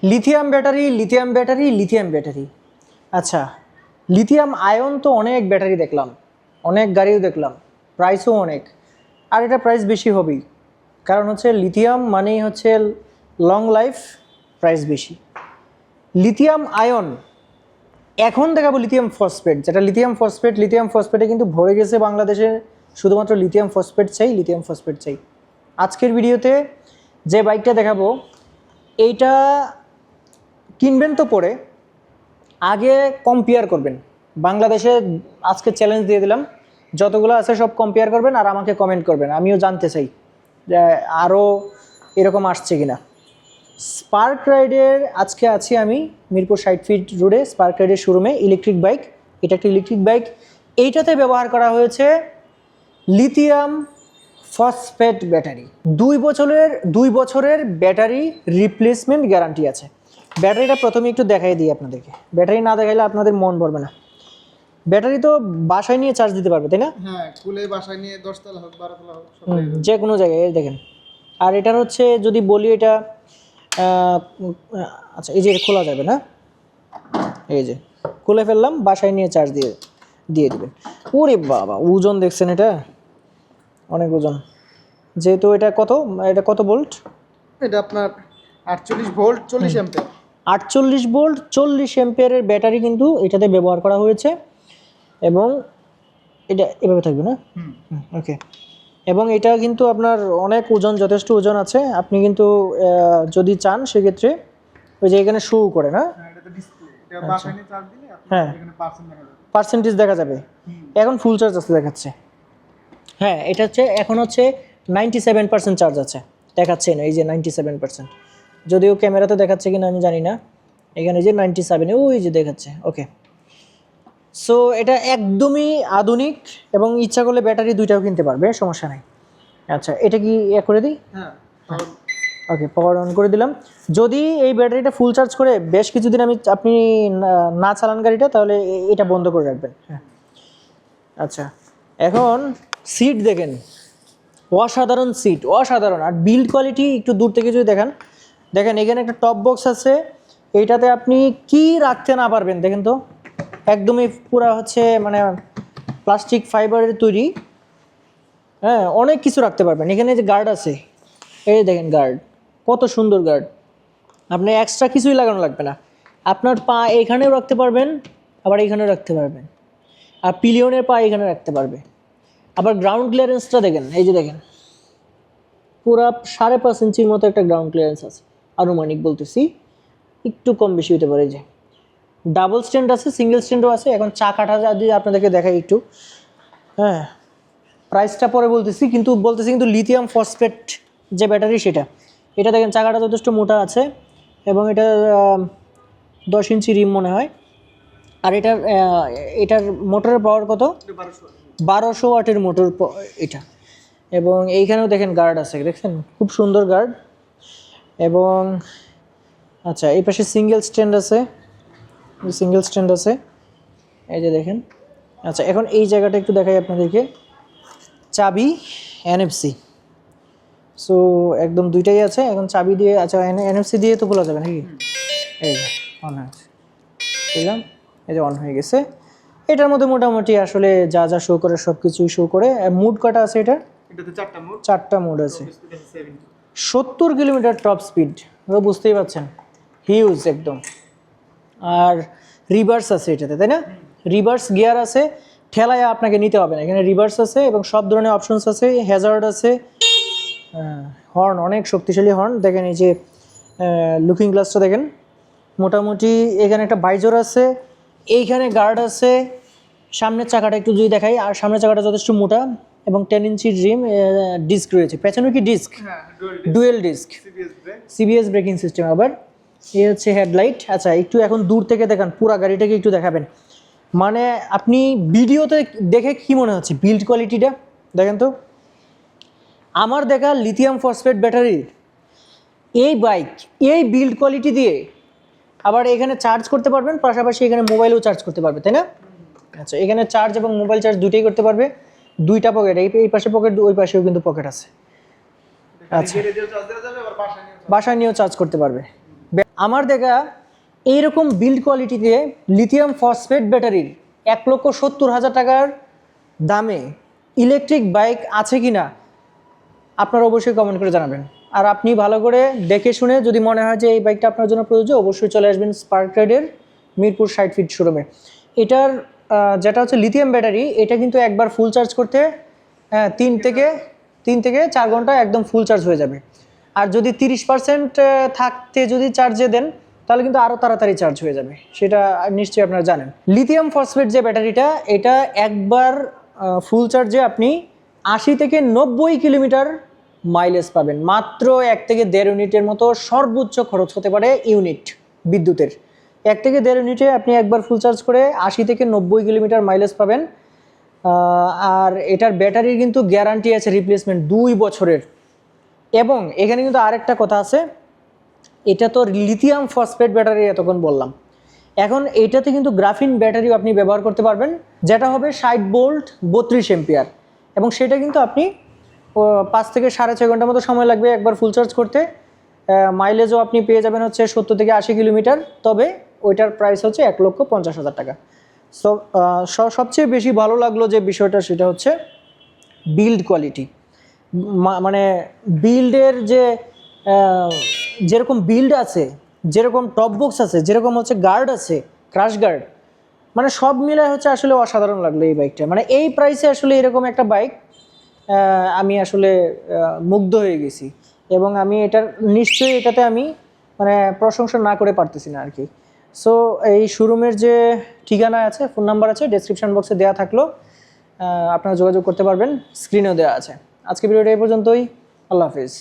Lithium battery, lithium battery, lithium battery. আচ্ছা, lithium ion তো অনেক ব্যাটারি দেখলাম, অনেক গাড়িও দেখলাম, প্রাইসও অনেক, আর এটা প্রাইস বেশি হবেই, কারণ হচ্ছে লিথিয়াম মানেই হচ্ছে লং লাইফ, প্রাইস বেশি। লিথিয়াম আয়ন এখন দেখাবো লিথিয়াম ফসফেট, যেটা লিথিয়াম ফসফেটে কিন্তু ভরে গেছে বাংলাদেশে, শুধুমাত্র লিথিয়াম ফসফেট চাই, লিথিয়াম ফসফেট চাই। আজকের ভিডিওতে যে বাইকটা দেখাবো এইটা কিনবেন তো পরে, আগে কম্পেয়ার করবেন। বাংলাদেশে আজকে চ্যালেঞ্জ দিয়ে দিলাম, যতগুলো আছে সব কম্পেয়ার করবেন আর আমাকে কমেন্ট করবেন, আমিও জানতে চাই যে আরও এরকম আসছে কিনা। স্পার্ক রাইডের আজকে আছি আমি মিরপুর 60 ফিট রোডে স্পার্ক রাইডের শোরুমে, ইলেকট্রিক বাইক। এটা একটা ইলেকট্রিক বাইক, এইটাতে ব্যবহার করা হয়েছে লিথিয়াম ফসফেট ব্যাটারি। 2 বছরের ব্যাটারি রিপ্লেসমেন্ট গ্যারান্টি আছে। ব্যাটারিটা প্রথমে একটু দেখাই দিই আপনাদেরকে, ব্যাটারি না দেখাইলে আপনাদের মন ভরবে না। ব্যাটারি তো বাসায় নিয়ে চার্জ দিতে পারবে, তাই না? হ্যাঁ, খুলে বাসায় নিয়ে 10 তলা হোক 12 তলা হোক সব যে কোনো জায়গায়, এই দেখেন। আর এটার হচ্ছে যদি বলি এটা আচ্ছা, এই যে খোলা যাবে না, এই যে খুলে ফেললাম, বাসায় নিয়ে চার্জ দিয়ে দিবেন। ওরে বাবা, ওজন দেখছেন, এটা অনেক ওজন। যেহেতু এটা কত ভোল্ট? এটা আপনার 48 ভোল্ট 40 অ্যাম্পিয়ার। 48 ভোল্ট 40 অ্যাম্পিয়ারের ব্যাটারি কিন্তু এটাতে ব্যবহার করা হয়েছে, এবং এটা এভাবে থাকবে না? ওকে। এবং এটা কিন্তু আপনার অনেক ওজন, যথেষ্ট ওজন আছে। আপনি কিন্তু যদি চান সেক্ষেত্রে ওই যে এখানে শো করে না, এটা তো ডিসপ্লে, এটা বাসায় নিয়ে চার্জ দিলে হ্যাঁ, এখানে পার্সেন্ট দেখা যাবে, পার্সেন্টেজ দেখা যাবে। এখন ফুল চার্জ আছে দেখাচ্ছে, হ্যাঁ এটা হচ্ছে এখন হচ্ছে 97% চার্জ আছে দেখাচ্ছে না, এই যে 97%, যদিও ক্যামেরাতে দেখাচ্ছে কিনা আমি জানি না, এখানে যে 97, ওই যে দেখাচ্ছে। ওকে, সো এটা একদমই আধুনিক, এবং ইচ্ছা করলে ব্যাটারি দুইটাও কিনতে পারবে, সমস্যা নাই। আচ্ছা, এটা কি করে দিই? হ্যাঁ। ওকে, পাওয়ার অন করে দিলাম। যদি এই ব্যাটারিটা ফুল চার্জ করে বেশ কিছুদিন আপনি না চালান গাড়িটা, তাহলে এটা বন্ধ করে রাখবেন। হ্যাঁ, আচ্ছা, এখন সিট দেখেন, অসাধারণ সিট, অসাধারণ। আর বিল্ড কোয়ালিটি একটু দূর থেকে যদি দেখেন এখানে একটা টপ বক্স আছে, এইটাতে আপনি কি রাখতে না পারবেন দেখেন তো, একদমই পুরা হচ্ছে মানে প্লাস্টিক ফাইবারের তৈরি। হ্যাঁ, অনেক কিছু রাখতে পারবেন। এখানে যে গার্ড আছে, এই দেখেন গার্ড, কত সুন্দর গার্ড, আপনি এক্সট্রা কিছুই লাগানো লাগবে না। আপনার পা এখানেও রাখতে পারবেন, আবার এইখানেও রাখতে পারবেন, আর পিলিয়নের পা এখানে রাখতে পারবে। আবার গ্রাউন্ড ক্লিয়ারেন্সটা দেখেন, এই যে দেখেন পুরা 5.5 ইঞ্চির মতো একটা গ্রাউন্ড ক্লিয়ারেন্স আছে, আনুমানিক বলতেছি, একটু কম বেশি হতে পারে। যে ডাবল স্ট্যান্ড আছে, সিঙ্গেল স্ট্যান্ডও আছে। এখন চাকাটা যদি আপনাদেরকে দেখাই একটু, হ্যাঁ প্রাইসটা পরে বলতেছি কিন্তু লিথিয়াম ফসফেট যে ব্যাটারি সেটা, এটা দেখেন চাকাটা যথেষ্ট মোটা আছে, এবং এটা 10 ইঞ্চি রিম মনে হয়। আর এটার মোটরের পাওয়ার কত? 1200 ওয়াটের মোটর এটা। এবং এইখানেও দেখেন গার্ড আছে, দেখছেন খুব সুন্দর গার্ড। এবং আচ্ছা, এই পাশে সিঙ্গেল স্ট্যান্ড আছে, এই যে দেখেন। আচ্ছা, এখন এই জায়গাটা একটু দেখাই আপনাদেরকে, চাবি NFC, সো একদম দুইটাই আছে। এখন চাবি দিয়ে, আচ্ছা NFC দিয়ে তো খোলা যাবে নাকি? এই যে অন হয়েছে, বুঝলাম, এই যে অন হয়ে গেছে। এটার মধ্যে মোটামুটি আসলে যা যা শো করে সব কিছুই শো করে। মুড কটা আছে এটাতে? 4টা মুড আছে। 70 কিলোমিটার টপ স্পিড, বুঝতেই পারছেন, হিউজ একদম। আর রিভার্স আছে এটাতে, তাই না? রিভার্স গিয়ার আছে, ঠেলায় আপনাকে নিতে হবে না, এখানে রিভার্স আছে, এবং সব ধরনের অপশনস আছে, হ্যাজার্ড আছে। হর্ন, অনেক শক্তিশালী হর্ন। দেখেন এই যে লুকিং গ্লাসটা দেখেন, মোটামুটি এখানে একটা বাইজর আছে, এইখানে গার্ড আছে। সামনের চাকাটা একটু যদি দেখাই, আর সামনের চাকাটা যথেষ্ট মোটা, এবং 10 ইঞ্চির রিম, ডিস্ক রয়েছে। পেছনে কি disc? Dual disc, CBS braking system. আবার এই হচ্ছে হেডলাইট। আচ্ছা, একটু এখন দূর থেকে দেখান, পুরো গাড়িটাকে একটু দেখাবেন, মানে আপনি ভিডিওতে দেখে কি মনে হচ্ছে বিল্ড কোয়ালিটিটা দেখেন তো। আমার দেখা লিথিয়াম ফসফেট ব্যাটারির এই বাইক, এই বিল্ড কোয়ালিটি দিয়ে আবার এখানে চার্জ করতে পারবেন, পাশাপাশি এখানে মোবাইলও চার্জ করতে পারবে, তাই না? আচ্ছা, এখানে চার্জ এবং মোবাইল চার্জ দুটোই করতে পারবে। দুইটা পকেট, এই পাশে পকেট, ওই পাশেও কিন্তু পকেট আছে। আচ্ছা, বাসায় নিয়েও চার্জ করতে পারবে। আমার দেখা এইরকম বিল্ড কোয়ালিটিতে লিথিয়াম ফসফেট ব্যাটারির 1,70,000 টাকার দামে ইলেকট্রিক বাইক আছে কি না আপনারা অবশ্যই কমেন্ট করে জানাবেন। আর আপনি ভালো করে দেখে শুনে যদি মনে হয় যে এই বাইকটা আপনার জন্য প্রযোজ্য, অবশ্যই চলে আসবেন স্পার্ক রাইডের মিরপুর 60 ফিট শোরুমে। এটার যেটা হচ্ছে লিথিয়াম ব্যাটারি, এটা কিন্তু একবার ফুল চার্জ করতে 3 থেকে 4 ঘন্টা একদম ফুল চার্জ হয়ে যাবে। আর যদি 30% থাকতে যদি চার্জে দেন তাহলে কিন্তু আরও তাড়াতাড়ি চার্জ হয়ে যাবে, সেটা নিশ্চয়ই আপনারা জানেন। লিথিয়াম ফসফেট যে ব্যাটারিটা, এটা একবার ফুল চার্জে আপনি 80 থেকে 90 কিলোমিটার মাইলেজ পাবেন। মাত্র 1 থেকে 1.5 ইউনিটের মতো সর্বোচ্চ খরচ হতে পারে ইউনিট বিদ্যুতের। 1 থেকে 1.5 ইউনিটে আপনি একবার ফুল চার্জ করে 80 থেকে 90 কিলোমিটার মাইলেজ পাবেন। আর এটার ব্যাটারির কিন্তু গ্যারান্টি আছে রিপ্লেসমেন্ট 2 বছরের। এবং এখানে কিন্তু আরেকটা কথা আছে, এটা তো লিথিয়াম ফসফেট ব্যাটারি এতক্ষণ বললাম, এখন এইটাতে কিন্তু গ্রাফিন ব্যাটারিও আপনি ব্যবহার করতে পারবেন, যেটা হবে 60 ভোল্ট 32 এম্পিয়ার। এবং সেটা কিন্তু আপনি 5 থেকে 6.5 ঘন্টার মতো সময় লাগবে একবার ফুল চার্জ করতে। মাইলেজও আপনি পেয়ে যাবেন হচ্ছে 70 থেকে 80 কিলোমিটার। তবে ওইটার প্রাইস হচ্ছে 1,50,000 টাকা। সো সবচেয়ে বেশি ভালো লাগলো যে বিষয়টা, সেটা হচ্ছে বিল্ড কোয়ালিটি। মানে বিল্ডের যে যেরকম বিল্ড আছে, যেরকম টপ বক্স আছে, যেরকম হচ্ছে গার্ড আছে, ক্রাশ গার্ড, মানে সব মিলায় হচ্ছে আসলে অসাধারণ লাগলো এই বাইকটা। মানে এই প্রাইসে আসলে এরকম একটা বাইক আমি আসলে মুগ্ধ হয়ে গেছি। এবং আমি এটার নিশ্চয়ই এটাতে আমি মানে প্রশংসা না করে পারতেছি না আর কি। সো এই শোরুমের যে ঠিকানা আছে, ফোন নাম্বার আছে, ডেসক্রিপশন বক্সে দেওয়া থাকলো, আপনারা যোগাযোগ করতে পারবেন, স্ক্রিনেও দেওয়া আছে। আজকে ভিডিওটা এই পর্যন্তই। আল্লাহ হাফিজ।